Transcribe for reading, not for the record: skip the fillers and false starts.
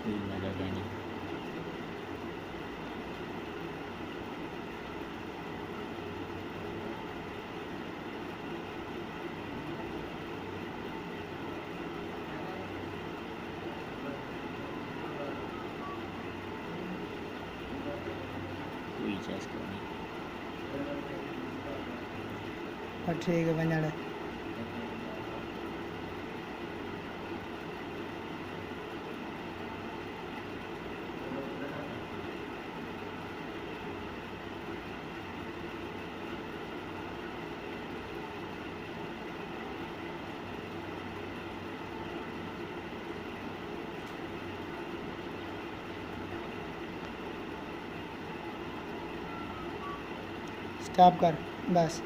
कोई मजा करनी। कोई चेस करनी। ठीक है बंजाड़े स्टॉप कर बस।